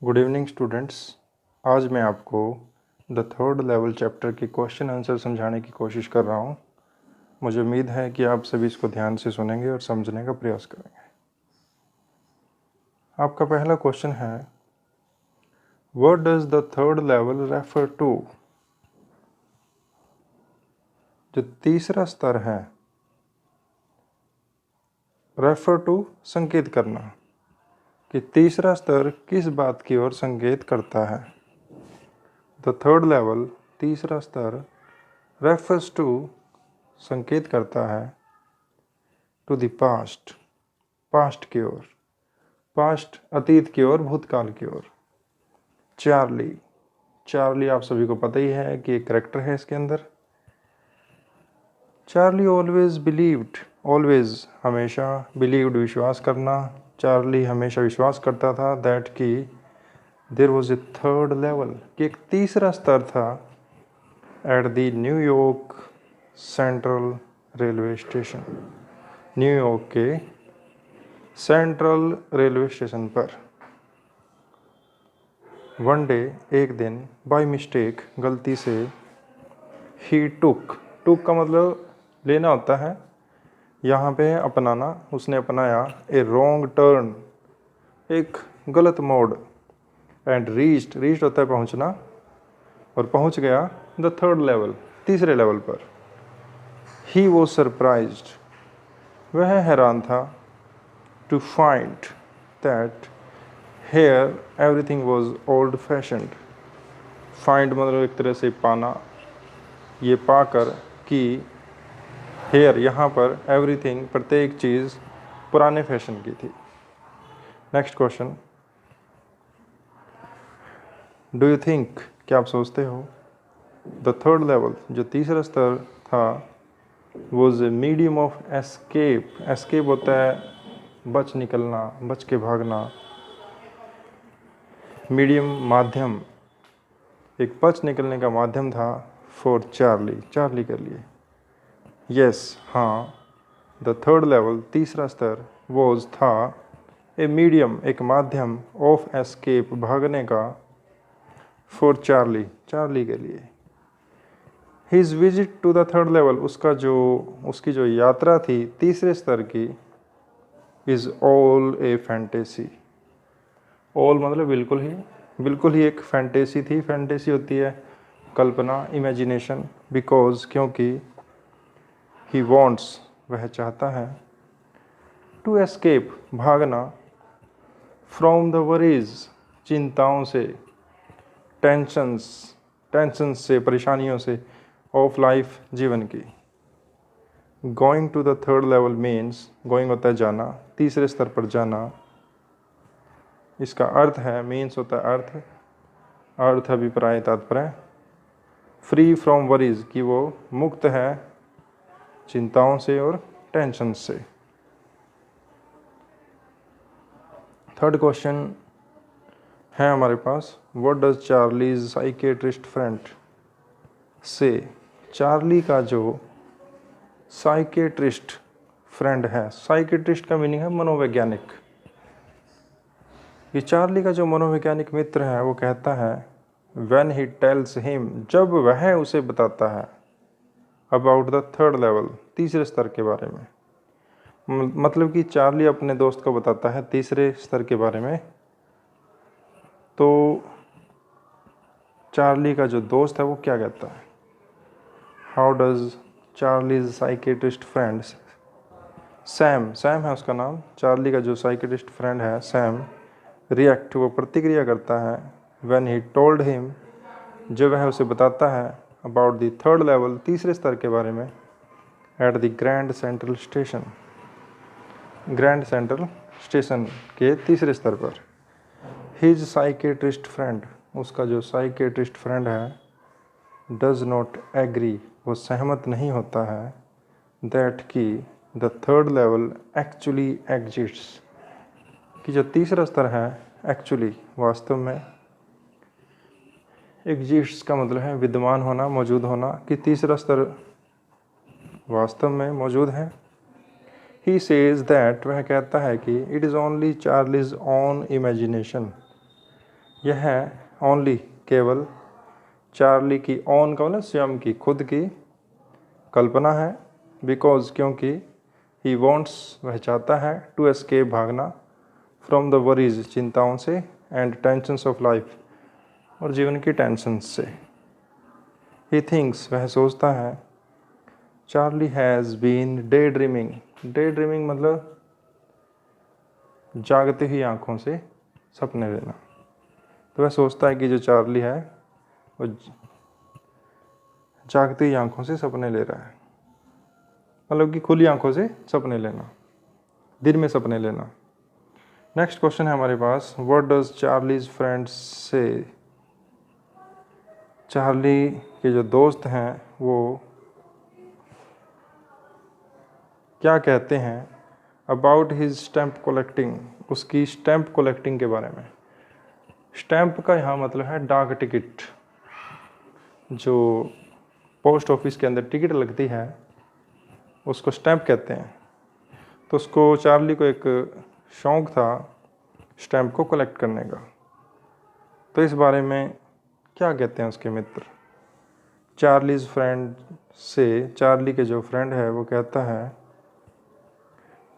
Good evening students. आज मैं आपको द थर्ड लेवल चैप्टर के क्वेश्चन आंसर समझाने की कोशिश कर रहा हूँ। मुझे उम्मीद है कि आप सभी इसको ध्यान से सुनेंगे और समझने का प्रयास करेंगे। आपका पहला क्वेश्चन है, what does the third level refer to. जो तीसरा स्तर है, रेफर टू संकेत करना, कि तीसरा स्तर किस बात की ओर संकेत करता है। द थर्ड लेवल तीसरा स्तर रेफर्स टू संकेत करता है टू द पास्ट, पास्ट की ओर, पास्ट अतीत की ओर, भूतकाल की ओर। चार्ली, चार्ली आप सभी को पता ही है कि एक करेक्टर है इसके अंदर। चार्ली ऑलवेज बिलीव्ड, ऑलवेज हमेशा, बिलीव्ड विश्वास करना, चार्ली हमेशा विश्वास करता था दैट कि there was a third level, कि एक तीसरा स्तर था at the New York central railway station, New York के सेंट्रल रेलवे स्टेशन पर। वन डे, एक दिन, बाय मिस्टेक, गलती से, ही टुक, टुक का मतलब लेना होता है, यहाँ पे अपनाना, उसने अपनाया, ए रॉन्ग टर्न, एक गलत मोड़, एंड रीच्ड, रीच्ड होता है पहुँचना, और पहुँच गया द थर्ड लेवल, तीसरे लेवल पर। ही वॉज सरप्राइज्ड, वह हैरान था, to find that here everything was old fashioned. Find मतलब एक तरह से पाना, ये पाकर कि हेयर यहाँ पर, एवरीथिंग प्रत्येक चीज़ पुराने फैशन की थी। Next question, do you think, क्या आप सोचते हो, द थर्ड लेवल जो तीसरा स्तर था, was a medium of escape, escape होता है बच निकलना, बच के भागना, मीडियम माध्यम, एक बच निकलने का माध्यम था, फॉर चार्ली, चार्ली के लिए। यस, हाँ, द थर्ड लेवल तीसरा स्तर, वॉज था, ए मीडियम एक माध्यम, ऑफ एस्केप भागने का, फॉर चार्ली, चार्ली के लिए। His visit to the third level, उसकी जो यात्रा थी तीसरे स्तर की, is all a fantasy, all मतलब बिल्कुल ही एक फैंटेसी थी। फैंटेसी होती है कल्पना, इमेजिनेशन, बिकॉज क्योंकि, ही वॉन्ट्स वह चाहता है, टू एस्केप भागना, फ्रॉम द वरीज चिंताओं से, टेंशंस से, परेशानियों से, ऑफ लाइफ जीवन की। Going to the third level means, going होता है जाना, तीसरे स्तर पर जाना, इसका अर्थ है, मीन्स होता है अर्थ, अर्थ अभिप्राय तात्पर्य, फ्री फ्रॉम वरीज कि वो मुक्त है चिंताओं से और टेंशन से। थर्ड क्वेश्चन है हमारे पास, what does Charlie's psychiatrist friend से। चार्ली का जो साइकेट्रिस्ट फ्रेंड है, साइकेट्रिस्ट का मीनिंग है मनोवैज्ञानिक, ये चार्ली का जो मनोवैज्ञानिक मित्र है वो कहता है, व्हेन ही टेल्स हिम, जब वह उसे बताता है, अबाउट द थर्ड लेवल तीसरे स्तर के बारे में, मतलब कि चार्ली अपने दोस्त को बताता है तीसरे स्तर के बारे में, तो चार्ली का जो दोस्त है वो क्या कहता है, how does Charlie's psychiatrist friend Sam, Sam है उसका नाम, चार्ली का जो साइकेट्रिस्ट फ्रेंड है सैम, रिएक्ट वो प्रतिक्रिया करता है, व्हेन ही टोल्ड हिम जब वह उसे बताता है, अबाउट द थर्ड लेवल तीसरे स्तर के बारे में, at the Grand Central station, grand Central station के तीसरे स्तर पर। हिज साइकेट्रिस्ट फ्रेंड, उसका जो साइकेट्रिस्ट फ्रेंड है, डज नॉट एग्री वो सहमत नहीं होता है, दैट कि the third level actually exists कि जो तीसरा स्तर है एक्चुअली वास्तव में, एग्जिस्ट्स का मतलब है विद्यमान होना, मौजूद होना, कि तीसरा स्तर वास्तव में मौजूद है। ही सेज दैट वह कहता है कि it is only Charlie's own imagination, यह है ओनली केवल चार्ली की ओन का मतलब स्वयं की खुद की कल्पना है। बिकॉज क्योंकि ही वॉन्ट्स वह चाहता है टू एस्केप भागना फ्रॉम द वरीज चिंताओं से एंड टेंशंस ऑफ लाइफ और जीवन की टेंशंस से। ही थिंक्स वह सोचता है Charlie has been daydreaming मतलब जागते ही आँखों से सपने लेना। तो वह सोचता है कि जो चार्ली है वो जागते ही आँखों से सपने ले रहा है, मतलब कि खुली आँखों से सपने लेना, दिन में सपने लेना। नेक्स्ट क्वेश्चन है हमारे पास, व्हाट डज चार्लीज फ्रेंड्स से। चार्ली के जो दोस्त हैं वो क्या कहते हैं अबाउट हिज स्टैम्प कलेक्टिंग, उसकी स्टैम्प कलेक्टिंग के बारे में। स्टैम्प का यहाँ मतलब है डाक टिकट, जो पोस्ट ऑफिस के अंदर टिकट लगती है उसको स्टैम्प कहते हैं। तो उसको चार्ली को एक शौक़ था स्टैम्प को कलेक्ट करने का। तो इस बारे में क्या कहते हैं उसके मित्र। चार्लीज फ्रेंड से चार्ली के जो फ्रेंड है वो कहता है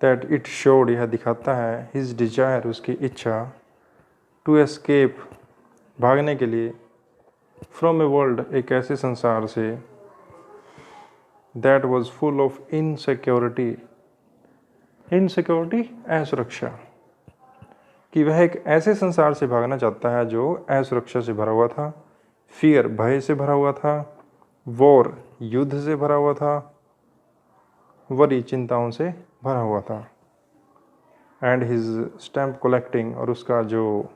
दैट इट शोड, यह दिखाता है हिज डिजायर, उसकी इच्छा, टू एस्केप, भागने के लिए, फ्रॉम ए वर्ल्ड, एक ऐसे संसार से, that was full of insecurity, असुरक्षा, कि वह एक ऐसे संसार से भागना चाहता है जो असुरक्षा से भरा हुआ था, फियर, भय से भरा हुआ था, वॉर, युद्ध से भरा हुआ था, वरी, चिंताओं से भरा हुआ था, एंड हिज स्टैम्प कलेक्टिंग, और उसका जो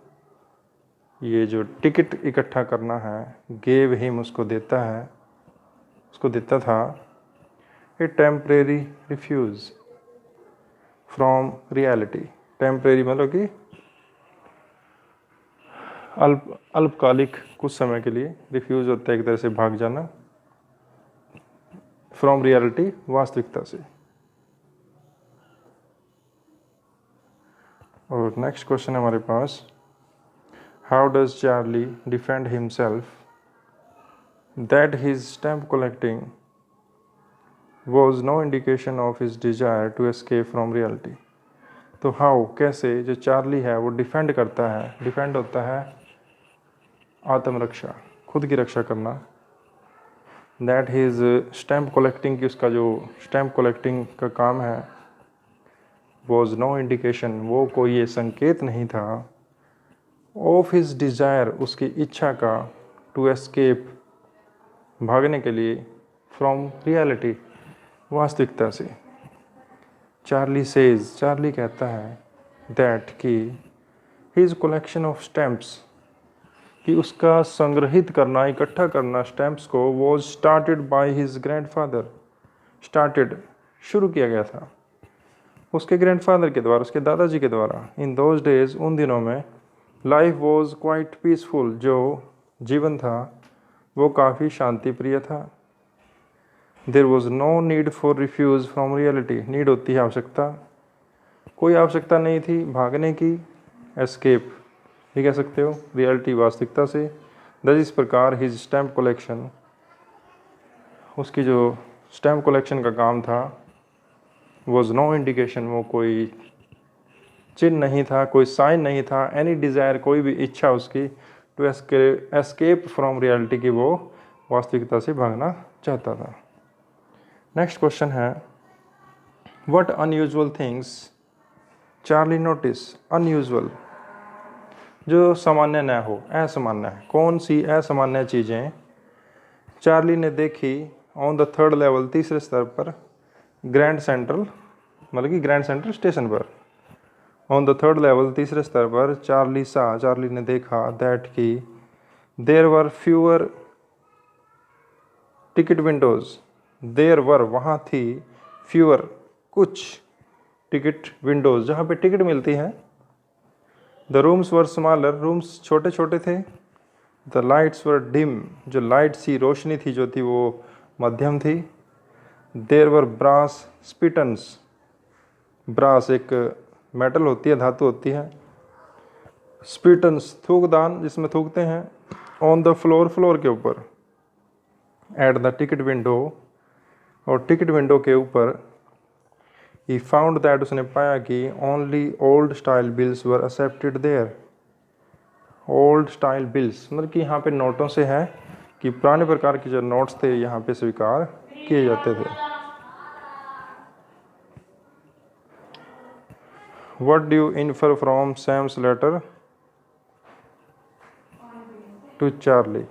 ये जो टिकट इकट्ठा करना है, गेव हिम, उसको देता था a temporary refuge from reality. Temporary मतलब कि अल्पकालिक, कुछ समय के लिए, रिफ्यूज़ होता है एक तरह से भाग जाना, फ्रॉम रियलिटी, वास्तविकता से। और नेक्स्ट क्वेश्चन है हमारे पास, how does Charlie defend himself that his stamp collecting was no indication of his desire to escape from reality. तो हाउ, कैसे जो चार्ली है वो डिफेंड करता है, डिफेंड होता है आत्मरक्षा, खुद की रक्षा करना, दैट हिज स्टैम्प कलेक्टिंग, की उसका जो स्टैम्प कलेक्टिंग का काम है, वॉज नो इंडिकेशन, वो कोई ये संकेत नहीं था, ऑफ हिज डिज़ायर, उसकी इच्छा का, टू एस्केप, भागने के लिए, फ्रॉम रियलिटी, वास्तविकता से। चार्ली सेज, चार्ली कहता है दैट कि हिज कलेक्शन ऑफ स्टैम्प्स, कि उसका संग्रहित करना, इकट्ठा करना स्टैम्प्स को, was started by his grandfather, started, शुरू किया गया था उसके ग्रैंडफादर के द्वारा, उसके दादाजी के द्वारा। इन दोज डेज, उन दिनों में, लाइफ वॉज क्वाइट पीसफुल, जो जीवन था वो काफ़ी शांति प्रिय था। There was no need for refuge from reality, need होती है आवश्यकता, कोई आवश्यकता नहीं थी भागने की, एस्केप भी कह सकते हो, रियलिटी, वास्तविकता से। दस, इस प्रकार हिज स्टैम्प कलेक्शन, उसकी जो स्टैम्प कलेक्शन का काम था, वॉज नो इंडिकेशन, वो कोई चिन्ह नहीं था, कोई साइन नहीं था, एनी डिज़ायर, कोई भी इच्छा उसकी, टू एस्केप फ्रॉम रियलिटी, की वो वास्तविकता से भागना चाहता था। नेक्स्ट क्वेश्चन है, what unusual things Charlie notice. Unusual, जो सामान्य न हो, असामान्य, कौन सी असामान्य चीज़ें चार्ली ने देखी ऑन द थर्ड लेवल, तीसरे स्तर पर, ग्रैंड सेंट्रल, मतलब कि ग्रैंड सेंट्रल स्टेशन पर। ऑन द थर्ड लेवल, तीसरे स्तर पर, चार्ली ने देखा दैट की there were fewer ticket windows, there were, वहाँ थी, फ्यूअर, कुछ, टिकट विंडोज़, जहाँ पे टिकट मिलती है। The rooms were smaller, rooms छोटे छोटे थे। द लाइट्स वर डिम, जो लाइट सी, रोशनी थी जो थी वो मध्यम थी। देयर वर ब्रास स्पिटन्स, ब्रास एक मेटल होती है, धातु होती है, स्पिटन्स थूकदान जिसमें थूकते हैं, ऑन द फ्लोर फ्लोर के ऊपर, एट द टिकट विंडो और टिकट विंडो के ऊपर, ही फाउंड दैट उसने पाया कि only old style bills were accepted there. Old style bills मतलब कि यहाँ पे नोटों से है कि पुराने प्रकार के जो नोट्स थे यहाँ पे स्वीकार किए जाते थे। What do you infer from Sam's letter to Charlie.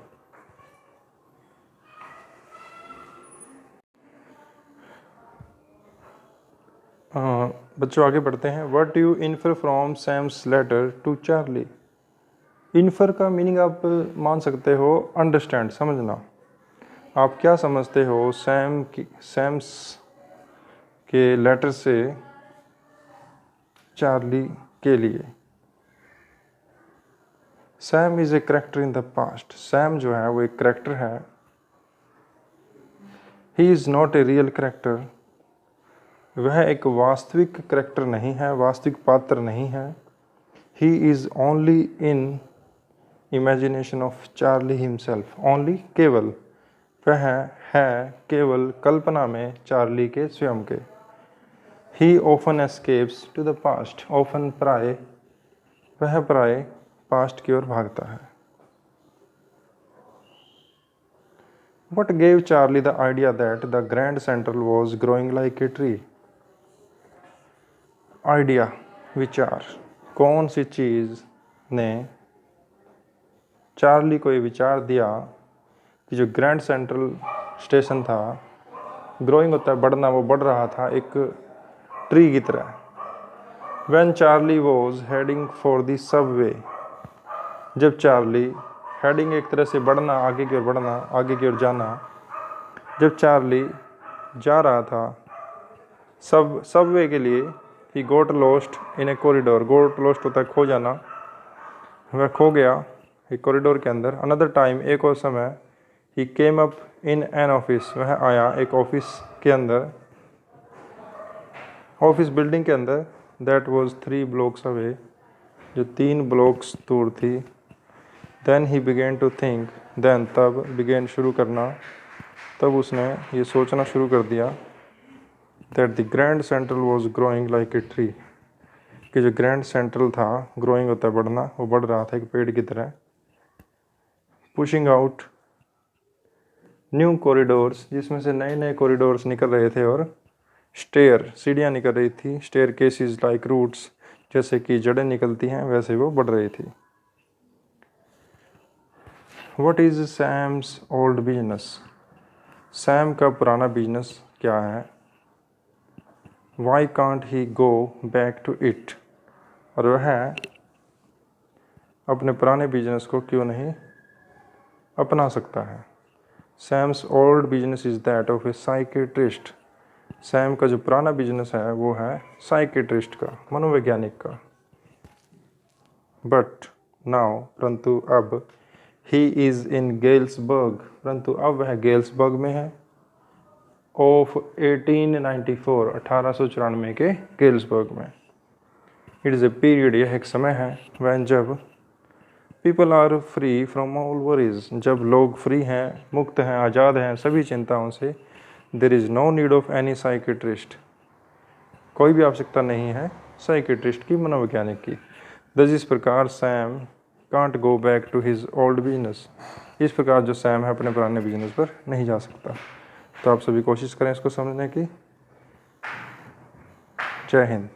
बच्चों आगे बढ़ते हैं। What do you infer from Sam's letter to Charlie. Infer का मीनिंग आप मान सकते हो अंडरस्टैंड, समझना। आप क्या समझते हो सैम्स के लेटर से चार्ली के लिए। Sam is a character in the past. Sam जो है वो एक करेक्टर है। He is not a real character. वह एक वास्तविक करेक्टर नहीं है, वास्तविक पात्र नहीं है। He is only in imagination of Charlie himself. Only केवल, वह है केवल कल्पना में चार्ली के स्वयं के। He often escapes to the past. Often प्राय, वह प्राय पास्ट की ओर भागता है। What gave Charlie the idea that the Grand Central was growing like a tree? Idea, विचार, कौन सी चीज़ ने चार्ली को ये विचार दिया कि जो ग्रैंड सेंट्रल स्टेशन था, ग्रोइंग होता है बढ़ना, वो बढ़ रहा था एक ट्री की तरह। When Charlie was heading for the subway, जब चार्ली हेडिंग एक तरह से बढ़ना, आगे की ओर बढ़ना, आगे की ओर जाना, जब चार्ली जा रहा था सबवे के लिए, he got lost in a corridor. Got lost होता है खो जाना, वह खो गया एक कॉरिडोर के अंदर। अनदर टाइम, एक और समय, he came up in an office. वह आया एक ऑफिस के अंदर, ऑफिस बिल्डिंग के अंदर, दैट वॉज 3 blocks अवे, जो 3 blocks दूर थी। Then he began to think, then तब, बिगेन शुरू करना, तब उसने ये सोचना शुरू कर दिया, that the Grand Central was growing like a tree, कि जो ग्रैंड सेंट्रल था, ग्रोइंग होता है बढ़ना, वो बढ़ रहा था एक पेड़ की तरह। पुशिंग आउट न्यू कॉरिडोर्स, जिसमें से नए नए कॉरिडोर्स निकल रहे थे, और स्टेयर, सीढ़ियाँ निकल रही थी। स्टेयर केसेस लाइक रूट्स, जैसे कि जड़ें निकलती हैं वैसे वो बढ़ रही थी। What is Sam's old business. Sam का पुराना बिजनेस क्या है। Why can't he go back to it, और वह अपने पुराने बिजनेस को क्यों नहीं अपना सकता है। Sam's old business is that of a psychiatrist. Sam का जो पुराना बिजनेस है वो है साइकेट्रिस्ट का, मनोवैज्ञानिक का। बट नाउ, परंतु अब, ही इज़ इन गेल्सबर्ग, परंतु अब वह गेल्सबर्ग में है। ऑफ 1894, 1894 के गेल्सबर्ग में। इट इज़ ए पीरियड, यह एक समय है, वैन जब, people are free from all worries, जब लोग फ्री हैं, मुक्त हैं, आज़ाद हैं सभी चिंताओं से। There is no need of any psychiatrist, कोई भी आवश्यकता नहीं है साइकेट्रिस्ट की, मनोवैज्ञानिक की। दस, इस प्रकार Sam can't go back to his old business, इस प्रकार जो सैम है अपने पुराने बिजनेस पर नहीं जा सकता। तो आप सभी कोशिश करें इसको समझने की। जय हिंद।